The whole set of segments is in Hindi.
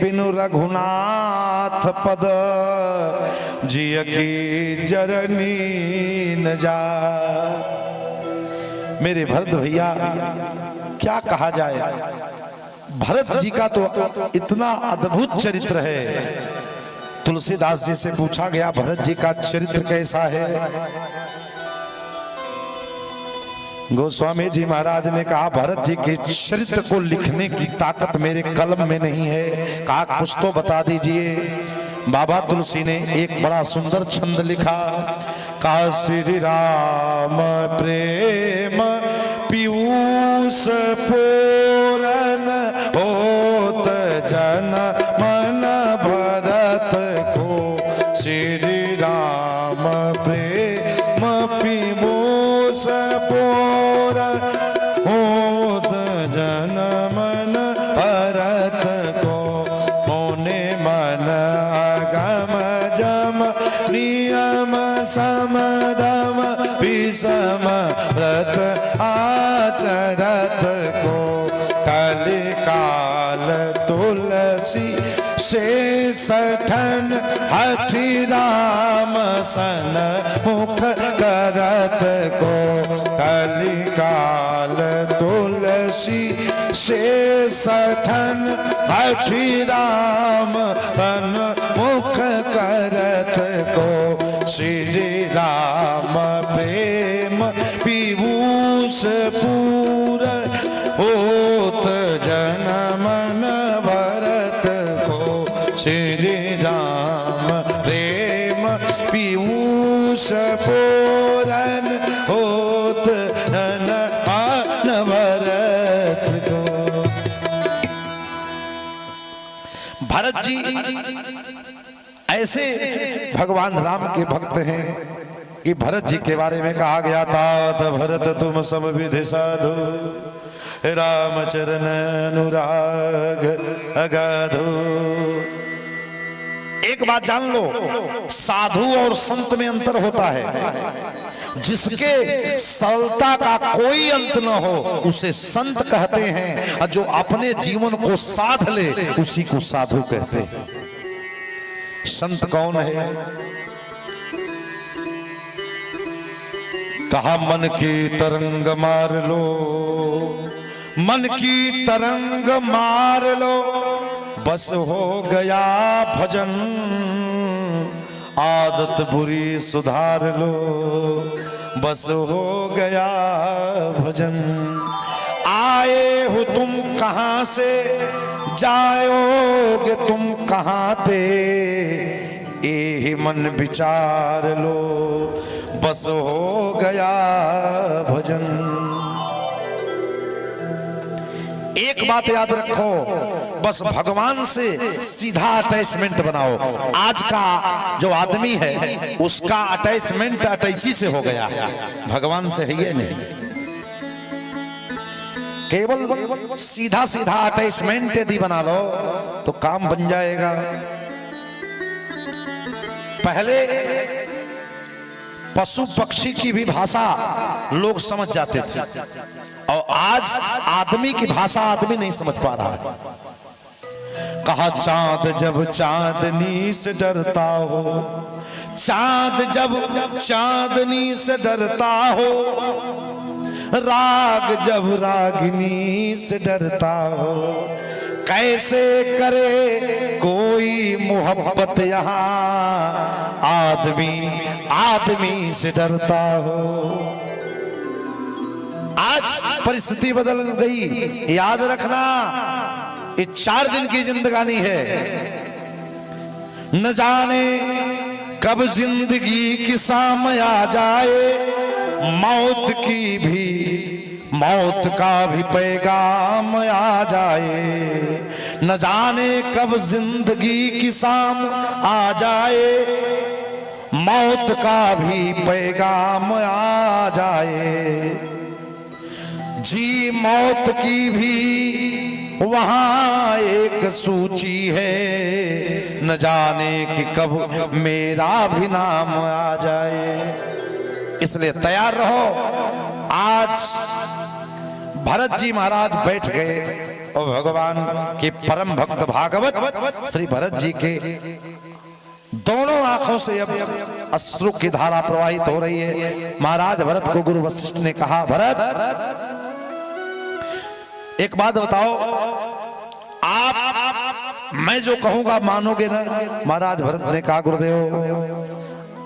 बिनु रघुनाथ पद जिय की जरनी न जा। मेरे भरत भैया क्या कहा जाए, भरत जी का तो इतना अद्भुत चरित्र है। तुलसीदास जी से पूछा गया भरत जी का चरित्र कैसा है। गोस्वामी जी महाराज ने कहा भरत जी के चरित्र को लिखने की ताकत मेरे कलम में नहीं है, कहा कुछ तो बता दीजिए। बाबा तुलसी ने एक बड़ा सुंदर छंद लिखा, कहा श्री राम प्रेम पीयूष पूरन होत जन मन भरत को। श्री राम प्रेम पीयूष पूरन होत जन मन भरत को। होने मन अगम जम नियम समदम विषम व्रत आचरत को। कलिकाल तुलसी से सठन हठि राम सन मुख करत को। कलिकाल तुलसी से सठन हठि राम सन मुख करत को। श्री राम प्रेम पीयूष पूरन होत जन मन भरत को। श्री राम प्रेम पीयूष पूरन होत जन मन भरत को। भरत जी ऐसे भगवान राम के भक्त हैं कि भरत जी के बारे में कहा गया था, भरत तुम सब विधि साधु राम चरण अनुराग अगाधो। एक बात जान लो, साधु और संत में अंतर होता है। जिसके सरलता का कोई अंत न हो उसे संत कहते हैं, और जो अपने जीवन को साध ले उसी को साधु कहते हैं। संत कौन है? कहा मन की तरंग मार लो, मन की तरंग मार लो, बस हो गया भजन। आदत बुरी सुधार लो, बस हो गया भजन। आए हो तुम कहां से, जाओगे तुम कहां थे, ए मन विचार लो, बस हो गया भजन। एक बात याद रखो, बस भगवान से सीधा अटैचमेंट बनाओ। आज का जो आदमी है उसका अटैचमेंट अटैची से हो गया, भगवान से है ये नहीं। केवल सीधा सीधा अटैचमेंट यदि बना लो तो काम बन जाएगा। पहले पशु पक्षी की भी भाषा लोग समझ जाते थे, और आज आदमी की भाषा आदमी नहीं समझ पा रहा है। कहा चांद जब चांदनी से डरता हो, चांद जब चांदनी से डरता हो, राग जब रागिनी से डरता हो, कैसे करे कोई मोहब्बत यहाँ, आदमी आदमी से डरता हो। आज परिस्थिति बदल गई, याद रखना ये 4 दिन की जिंदगानी है। न जाने कब जिंदगी की शाम आ जाए, मौत का भी पैगाम आ जाए। न जाने कब जिंदगी की शाम आ जाए, मौत का भी पैगाम आ जाए। जी मौत की भी वहां एक सूची है, न जाने कि कब मेरा भी नाम आ जाए। इसलिए तैयार रहो। आज भरत जी महाराज बैठ गए और भगवान के परम भक्त भागवत श्री भरत जी के दोनों आंखों से अब अश्रु की धारा प्रवाहित हो रही है। महाराज भरत को गुरु वशिष्ठ ने कहा, भरत एक बात बताओ, आप मैं जो कहूंगा मानोगे ना? महाराज भरत ने कहा, गुरुदेव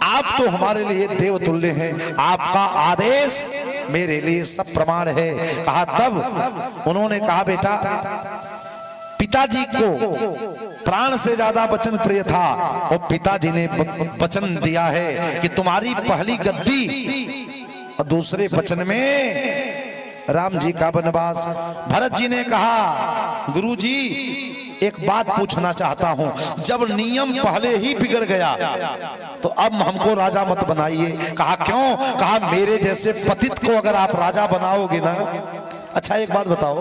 आप तो हमारे लिए देव तुल्य हैं, आपका आदेश मेरे लिए सब प्रमाण है। कहा तब उन्होंने कहा, बेटा पिताजी को प्राण से ज्यादा वचन प्रिय था और पिताजी ने वचन दिया है कि तुम्हारी पहली गद्दी और दूसरे वचन में राम जी का वनवास। भरत जी ने कहा, गुरुजी एक बात पूछना चाहता हूं, जब नियम पहले ही बिगड़ गया तो अब हमको राजा मत बनाइए। कहा क्यों? कहा मेरे जैसे पतित को अगर आप राजा बनाओगे ना। अच्छा एक बात बताओ,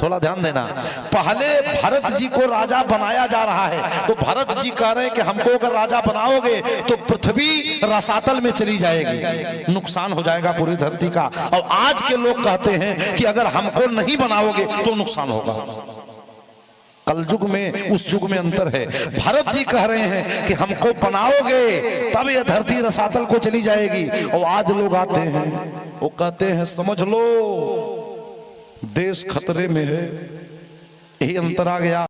थोड़ा ध्यान देना, पहले भरत जी को राजा बनाया जा रहा है तो भरत जी कह रहे हैं कि हमको अगर राजा बनाओगे तो पृथ्वी रसातल में चली जाएगी, नुकसान हो जाएगा पूरी धरती का। और आज के लोग कहते हैं कि अगर हमको नहीं बनाओगे तो नुकसान होगा। कलयुग में उस युग में अंतर है। भरत जी कह रहे हैं कि हमको बनाओगे तब यह धरती रसातल को चली जाएगी, और आज लोग आते हैं वो कहते हैं समझ लो देश खतरे में है। यही अंतर आ गया।